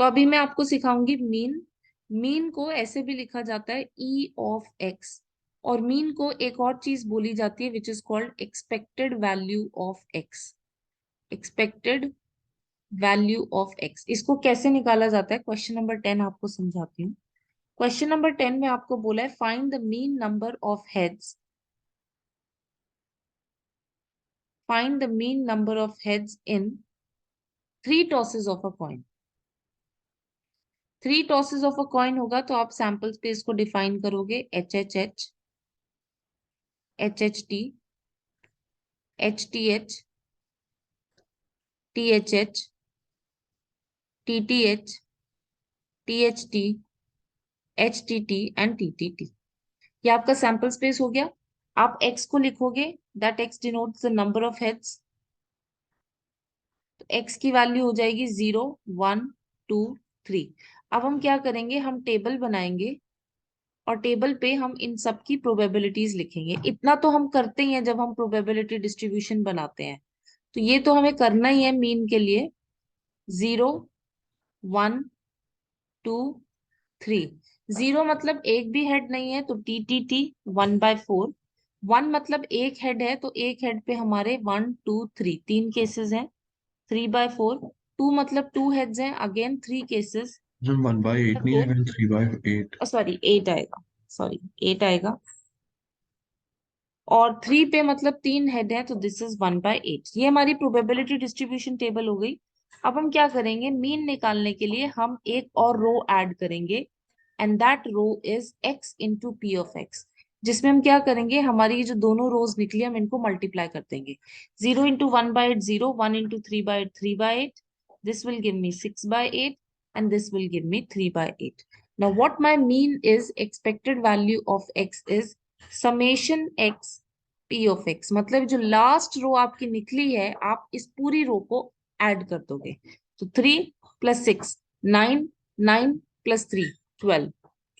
तो अभी मैं आपको सिखाऊंगी मीन। मीन को ऐसे भी लिखा जाता है ई ऑफ एक्स, और मीन को एक और चीज बोली जाती है which is called expected value of x. Expected value of x, इसको कैसे निकाला जाता है क्वेश्चन नंबर 10 आपको समझाती हूँ। क्वेश्चन नंबर 10 में आपको बोला है find the mean number of heads, find the mean number of heads in 3 tosses of a coin. 3 tosses of a coin होगा तो आप सैंपल स्पेस को डिफाइन करोगे H H H, H H T, H T H, T H H, T T H, T H T, H T T and T T T. ये आपका sample space हो गया। आप x को लिखोगे, that x denotes the number of heads. तो x की value हो जाएगी 0, 1, 2, 3। अब हम क्या करेंगे, हम टेबल बनाएंगे और टेबल पे हम इन सब की प्रोबेबिलिटीज लिखेंगे। इतना तो हम करते ही हैं जब हम प्रोबेबिलिटी डिस्ट्रीब्यूशन बनाते हैं, तो ये तो हमें करना ही है मीन के लिए। 0, 1, 2, 3। 0 मतलब एक भी हेड नहीं है तो टी टी टी 1/4। 1 मतलब एक हेड है तो एक हेड पे हमारे 1, 2, 3 तीन केसेस हैं, 3/4। 2 मतलब 2 हेड्स हैं, अगेन 3 केसेस। जो 1/8 नहीं आएगा, 3/8। सॉरी 8 आएगा, सॉरी 8 आएगा। और 3 पे मतलब 3 हेड है तो दिस इज 1/8। ये हमारी प्रोबेबिलिटी डिस्ट्रीब्यूशन टेबल हो गई। अब हम क्या करेंगे, मीन निकालने के लिए हम एक और रो ऐड करेंगे, and that row is x into P of X. जिसमें हम क्या करेंगे, हमारी ये जो दोनों रोज निकली हम इनको मल्टीप्लाई कर देंगे। 0 into 1/8 0, 1 into 3/8 3/8, this will give me 6/8 and this will give me 3/8। Now what my mean is, expected value of x is summation x P of x. मतलब जो लास्ट रो आपकी निकली है आप इस पूरी रो को ऐड कर दोगे। तो 3 + 6 9, 9 + 3 12,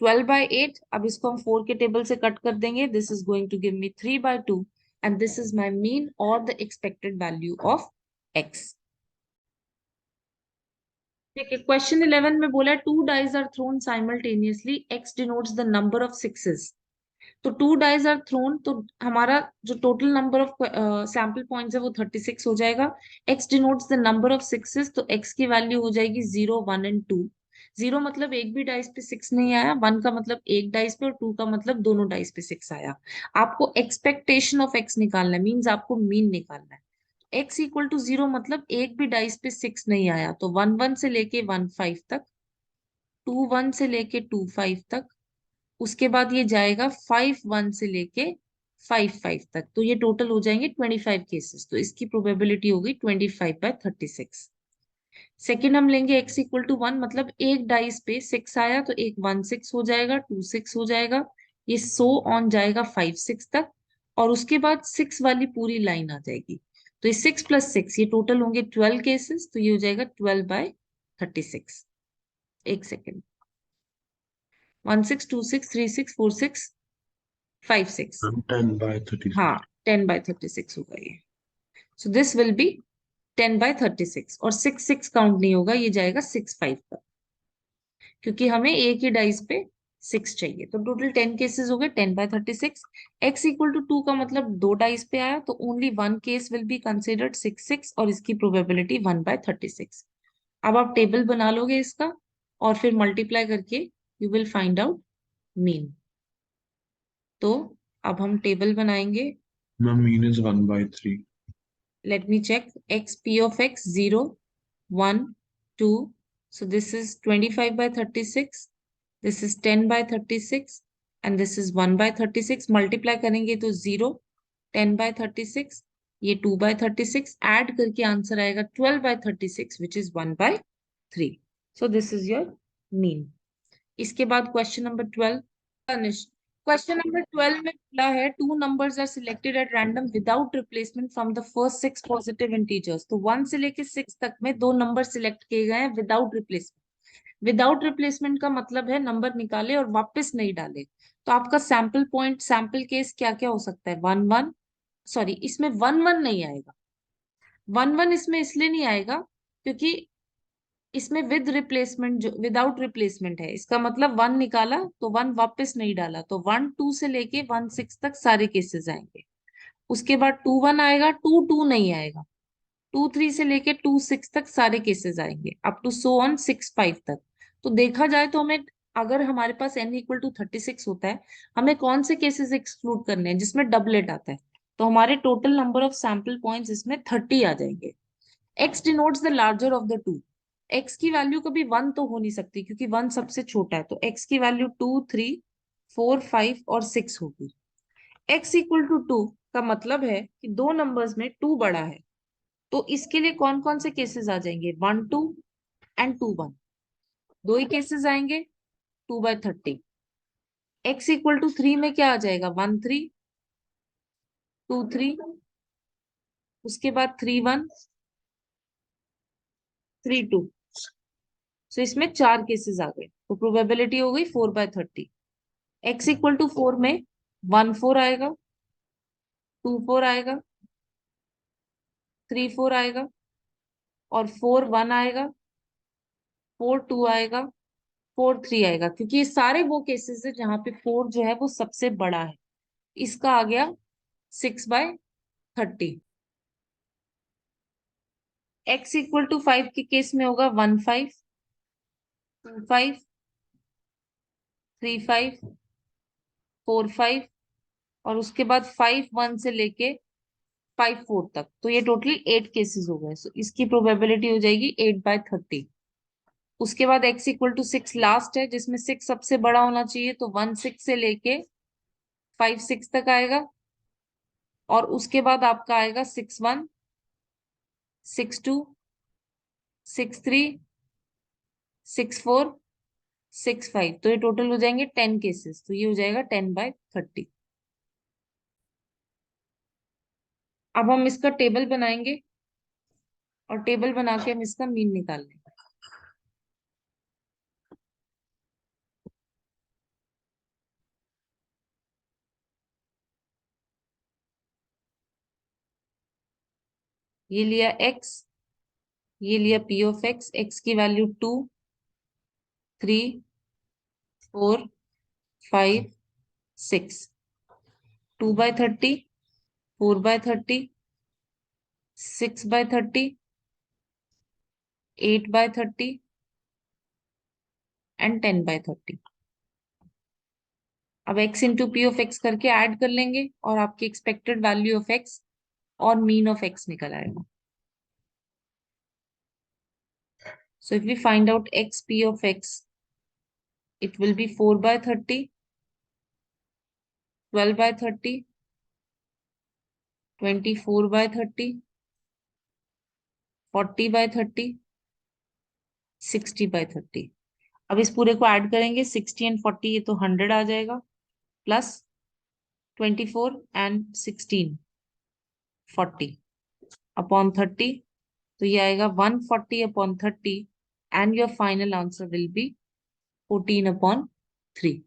12/8। अब इसको हम 4 के टेबल से कट कर देंगे, this is going to give me 3/2 and this is my mean or the expected value of x. ठीक है, क्वेश्चन 11 में बोला two dice are thrown simultaneously, x denotes the number of sixes. तो 2 dice are thrown, तो हमारा जो total number of sample points है वो 36 हो जाएगा। X denotes the number of sixes, तो एक्स की वैल्यू हो जाएगी 0, 1 एंड 2। 0 मतलब एक भी डाइस पे 6 नहीं आया, 1 का मतलब एक डाइस पे, और 2 का मतलब दोनों डाइस पे 6 आया। आपको एक्सपेक्टेशन ऑफ एक्स निकालना है, मीन्स आपको मीन निकालना है। एक्स इक्वल टू 0 मतलब एक भी डाइस पे 6 नहीं आया, तो 1 1 से लेके 1 5 तक, 2 1 से लेके 2 5 तक, उसके बाद ये जाएगा 5 1 से लेके 5 5 तक, तो ये टोटल हो जाएंगे 25 केसेस। तो इसकी प्रोबेबिलिटी होगी 25/36। सेकेंड हम लेंगे x इक्वल टू 1, मतलब एक डाइस पे 6 आया तो एक 1 6 हो जाएगा, 2 6 हो जाएगा, ये सो ऑन जाएगा 5 6 तक, और उसके बाद 6 वाली पूरी लाइन आ जाएगी। तो ये 6 + 6 ये टोटल होंगे 12 केसेस, तो ये हो जाएगा 12/36। एक सेकेंड, 1 6 2 6 3 6 4 6 5 6, 10/36। हाँ 10/36 होगा ये। सो दिस विल बी 10/36, और 6 6 काउंट नहीं होगा, ये जाएगा 6 5 तक, क्योंकि हमें एक ही डाइस पे 6 चाहिए। तो टोटल 10 केसेस हो गए 10/36। x इक्वल टू 2 का मतलब दो डाइस पे आया, तो only one case will be considered 6 6, और इसकी प्रोबेबिलिटी 1/36। अब आप टेबल बना लोगे इसका, और फिर मल्टीप्लाई करके you will find out mean. तो अब हम टेबल बनाएंगे। My mean is 1/3. Let me check. X p of x 0, 1, 2. So this is 25/36. This is 10/36. And this is 1/36. Multiply करेंगे तो 0, 10/36. ये 2/36. Add करके आंसर आएगा 12/36, which is 1/3. So this is your mean. इसके बाद क्वेश्चन नंबर 12। क्वेश्चन नंबर 12 में बोला है two numbers are selected at random without replacement from the first 6 positive integers. तो 1 से लेके 6 तक में दो नंबर सिलेक्ट किए गए हैं विदाउट रिप्लेसमेंट। विदाउट रिप्लेसमेंट का मतलब है नंबर निकाले और वापस नहीं डाले। तो आपका सैंपल पॉइंट, सैंपल केस क्या क्या हो सकता है, 1 1, सॉरी इसमें 1 1 नहीं आएगा। 1 1 इसमें इसलिए नहीं आएगा क्योंकि इसमें विद रिप्लेसमेंट, जो विदाउट रिप्लेसमेंट है, इसका मतलब 1 निकाला तो 1 वापस नहीं डाला, तो 1 2 से लेके 1 6 तक सारे केसेस आएंगे। उसके बाद 2 1 आएगा, 2 2 नहीं आएगा। 2 3 से लेके 2 6 तक सारे केसेस आएंगे, अप टू सो ऑन 6 5 तक। तो देखा जाए तो हमें, अगर हमारे पास n = 36 होता है, हमें कौन से केसेस एक्सक्लूड करने हैं जिसमें डबलेट आता है, तो हमारे total number of sample points इसमें 30 आ जाएंगे। x denotes the larger of the two. x की वैल्यू कभी 1 तो हो नहीं सकती क्योंकि 1 सबसे छोटा है, तो x की वैल्यू 2 3 4 5 और 6 होगी। x = 2 का मतलब है कि दो नंबर्स में 2 बड़ा है, तो इसके लिए कौन कौन से केसेस आ जाएंगे, 1 2 एंड 2 1। दो ही केसेस आएंगे, 2/30। x = 3 में क्या आ जाएगा, 1 3 2 3, उसके बाद 3 1 3 2। सो इसमें 4 केसेस आ गए, तो प्रोबेबिलिटी हो गई 4/30। x = 4 में 1 4 आएगा, 2 4 आएगा, 3 4 आएगा, और 4 1 आएगा, 4 2 आएगा, 4 3 आएगा, क्योंकि ये सारे वो केसेस है जहां पे 4 जो है वो सबसे बड़ा है। इसका आ गया 6/30। x = 5 के केस में होगा 1 5 2 5 3 5 4 5, और उसके बाद 5 1 से लेके 5 4 तक, तो ये टोटली 8 केसेस हो गए। सो इसकी प्रोबेबिलिटी हो जाएगी 8/30। उसके बाद x = 6 लास्ट है, जिसमें 6 सबसे बड़ा होना चाहिए, तो 1 6 से लेके 5 6 तक आएगा, और उसके बाद आपका आएगा 6 1 6 2 6 3 6 4 6 5। तो ये टोटल हो जाएंगे 10 केसेस, तो ये हो जाएगा 10/30। अब हम इसका टेबल बनाएंगे, और टेबल बना के हम इसका मीन निकाल लेंगे। ये लिया x, ये लिया p(x), x की वैल्यू 2 3 4 5 6। 2/30, 4/30, 6/30, 8/30 एंड 10/30। अब x इंटू p(x) करके ऐड कर लेंगे, और आपकी एक्सपेक्टेड वैल्यू ऑफ x और मीन ऑफ x निकल आएगा। So if we find out x p(x), it will be 4/30, 12/30, 24/30, 40/30, 60/30। अब इस पूरे को ऐड करेंगे, 60 एंड 40, ये तो 100 आ जाएगा, प्लस 24 एंड 16 40 अपॉन 30, तो ये आएगा 140/30, and your final answer will be 14/3।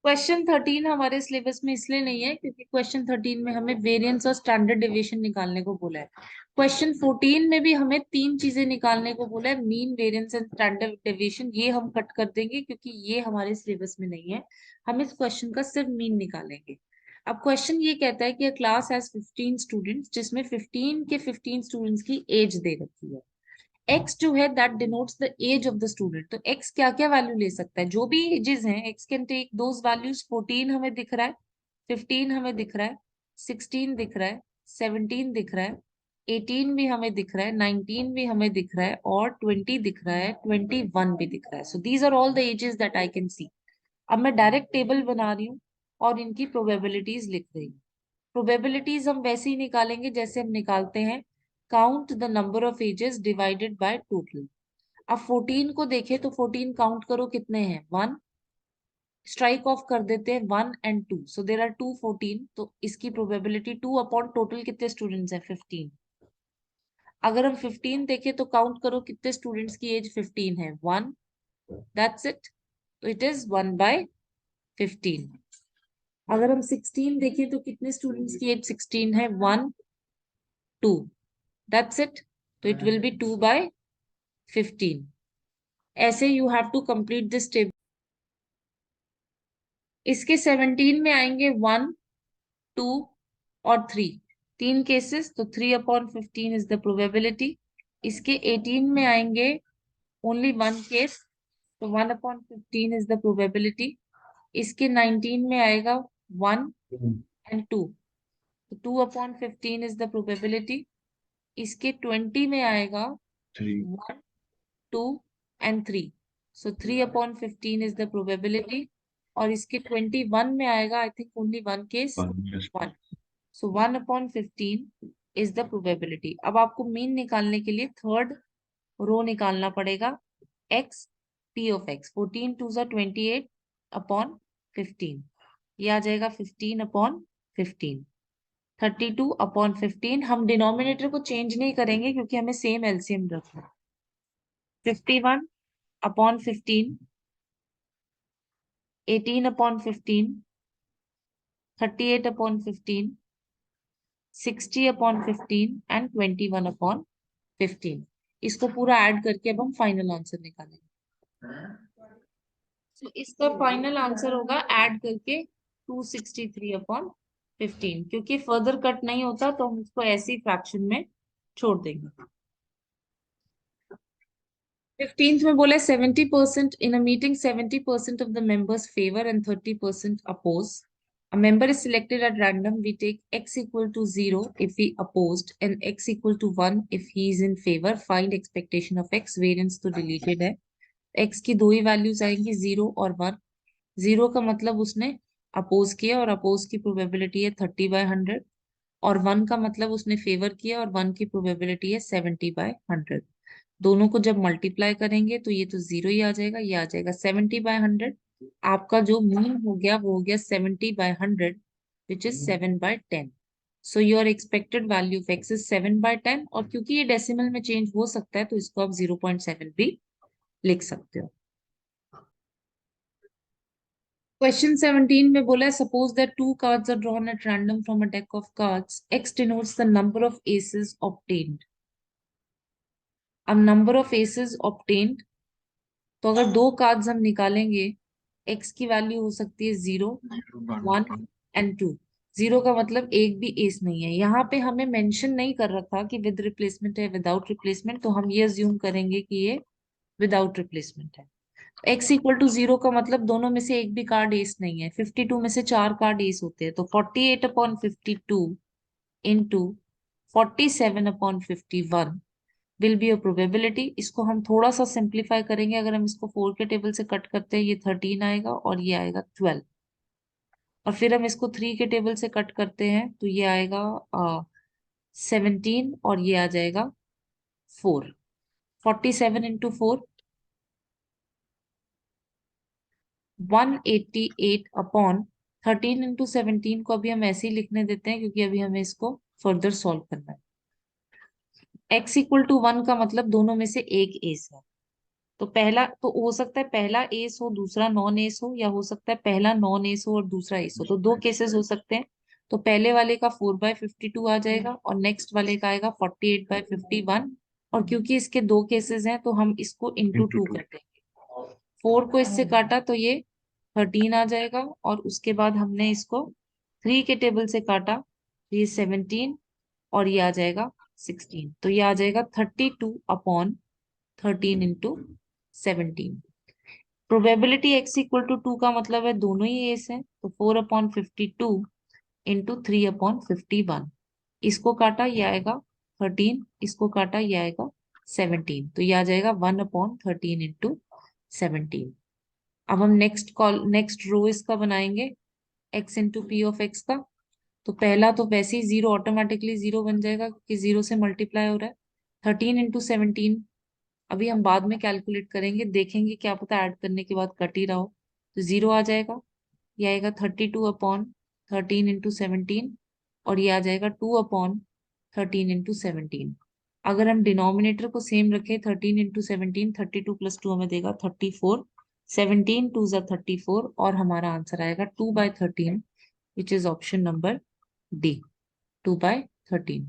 Question 13 हमारे सिलेबस में इसलिए नहीं है क्योंकि क्वेश्चन 13 में हमें वेरिएंस और स्टैंडर्ड डेविएशन निकालने को बोला है। क्वेश्चन 14 में भी हमें 3 चीजें निकालने को बोला है, mean, variance and standard deviation. ये हम कट कर देंगे क्योंकि ये हमारे सिलेबस में नहीं है, हम इस क्वेश्चन का सिर्फ मीन निकालेंगे। अब क्वेश्चन ये कहता है कि क्लास हैज 15 स्टूडेंट्स, जिसमें 15 के 15 स्टूडेंट्स की एज दे रखी है। एक्स जो है that denotes the age of the student, तो एक्स क्या क्या वैल्यू ले सकता है, जो भी एजेस हैं, X can take those values. 14 हमें दिख रहा है, 15 हमें दिख रहा है, 16 दिख रहा है, 17 दिख रहा है, 18 भी हमें दिख रहा है, 19 भी हमें दिख रहा है, और 20 दिख रहा है, 21 भी दिख रहा है। So these are all the ages that I can see. अब मैं डायरेक्ट टेबल बना रही हूँ और इनकी प्रोबेबिलिटीज लिख रही हूँ। प्रोबेबिलिटीज हम वैसे ही निकालेंगे जैसे हम निकालते हैं count the number of ages divided by total. अब 14 को देखें तो 14 काउंट करो कितने हैं, 1, स्ट्राइक ऑफ कर देते हैं 1 एंड 2, सो देर आर 2 14, तो इसकी प्रोबेबिलिटी 2 अपॉन टोटल कितने स्टूडेंट्स हैं, 15। अगर हम 15 देखें तो काउंट करो कितने स्टूडेंट्स की एज 15 है, 1, दैट्स इट, तो इट इज 1/15। अगर हम 16 देखें तो कितने स्टूडेंट्स की एज 16 है, 1 2, दैट्स इट, तो इट विल बी 2/15. ऐसे you have to complete this table. इसके 17 में आएंगे 1, 2 और 3, तीन केसेस, तो 3/15 इज द प्रोबेबिलिटी. इसके 18 में आएंगे ओनली वन केस, तो 1/15 इज द प्रोबेबिलिटी. इसके 19 में आएगा 1 and 2, तो 2/15 इज द प्रोबेबिलिटी. इसके 20 में आएगा 3. 1, 2 and 3, so 3/15 is the probability. और इसके 21 में आएगा I think only one case, 1. 1, so 1/15 is the probability. अब आपको मीन निकालने के लिए थर्ड रो निकालना पड़ेगा. x p of x, 14 2 28/15, ये आ जाएगा 15/15. 32/15. हम डिनोमिनेटर को चेंज नहीं करेंगे क्योंकि हमें सेम एलसीएम रखना है. 51/15, 18/15, 38/15, 60/15 एंड 21/15. इसको पूरा ऐड करके अब हम फाइनल आंसर निकालेंगे. तो इसका फाइनल आंसर होगा ऐड करके 263/15. क्योंकि फर्दर कट नहीं होता तो हम इसको ऐसी फ्रैक्शन में छोड़ देंगे. 15th में बोला 70% in a meeting, 70% of the members favor and 30% oppose. A member is selected at random. We take x equal to 0 if he opposed and x equal to 1 if he is in favor. Find expectation of x. Variance तो deleted है. x की दो ही values आएंगी 0 और 1. 0 का मतलब उसने oppose किया और अपोज की प्रोबेबिलिटी है 30/100, और 1 का मतलब उसने फेवर किया और 1 की प्रोबेबिलिटी है 70/100. दोनों को जब मल्टीप्लाई करेंगे तो ये तो 0 ही आ जाएगा, ये आ जाएगा 70/100. आपका जो मीन हो गया वो हो गया 70/100 which is 7/10. So your expected value of x is 7/10. और क्योंकि ये डेसिमल में चेंज हो सकता है तो इसको आप 0.7 भी लिख सकते हो. क्वेश्चन 17 में बोला है suppose that 2 cards are drawn at random from a deck of cards. x denotes the number of aces obtained. अब नंबर ऑफ एसेस ऑब्टेन्ड, तो अगर दो कार्ड्स हम निकालेंगे x की वैल्यू हो सकती है 0, 1 एंड 2. 0 का मतलब एक भी एस नहीं है. यहाँ पे हमें मेंशन नहीं कर रखा कि विद रिप्लेसमेंट है विदाउट रिप्लेसमेंट, तो हम ये अज्यूम करेंगे कि ये विदाउट रिप्लेसमेंट है. x इक्वल टू 0 का मतलब दोनों में से एक भी कार्ड एस नहीं है. 52 में से 4 कार्ड एस होते हैं, तो 48/52 into 47/51 will be a probability. इसको हम थोड़ा सा सिंप्लीफाई करेंगे. अगर हम इसको 4 के टेबल से कट करते हैं ये 13 आएगा और ये आएगा 12. और फिर हम इसको 3 के टेबल से कट करते हैं तो ये आएगा 17 और ये आ जाएगा 4. 47 इंटू 4 188/13 इंटू 17 को अभी हम ऐसे ही लिखने देते हैं क्योंकि अभी हमें इसको फर्दर सॉल्व करना है. x इक्वल टू 1 का मतलब दोनों में से एक एस है. तो पहला तो हो सकता है पहला एस हो दूसरा नॉन एस हो, या हो सकता है पहला नॉन एस हो और दूसरा एस हो. तो दो केसेस हो सकते हैं. तो पहले वाले का 4/52 आ जाएगा और नेक्स्ट वाले का आएगा 48/51. और क्योंकि इसके दो केसेस हैं तो हम इसको इंटू 2 कर देंगे. 4 को इससे काटा तो ये 13 आ जाएगा और उसके बाद हमने इसको 3 के टेबल से काटा तो ये 17 और ये आ जाएगा 16. तो ये आ जाएगा 32/13 into 17. Probability x equal to 2 का मतलब है दोनों ही एस हैं, तो 4/52 इंटू 3/51. इसको काटा ये आएगा 13, इसको काटा ये आएगा 17. तो ये आ जाएगा 1/13 इंटू 17. अब हम नेक्स्ट रो इसका बनाएंगे x into P of x का. तो पहला तो वैसे ही 0 ऑटोमेटिकली 0 बन जाएगा क्योंकि 0 से मल्टीप्लाई हो रहा है. 13 इंटू 17 अभी हम बाद में कैलकुलेट करेंगे, देखेंगे क्या पता ऐड करने के बाद कट ही रहा हो. तो 0 आ जाएगा, ये आएगा 32/13 इंटू 17 और ये आ जाएगा 2/13 इंटू 17. अगर हम डिनोमिनेटर को सेम रखें 13 इंटू 17, 32 + 2 हमें देगा 34. 17 2 ज़ा 34 और हमारा आंसर आएगा 2/13 which is option number D, 2/13.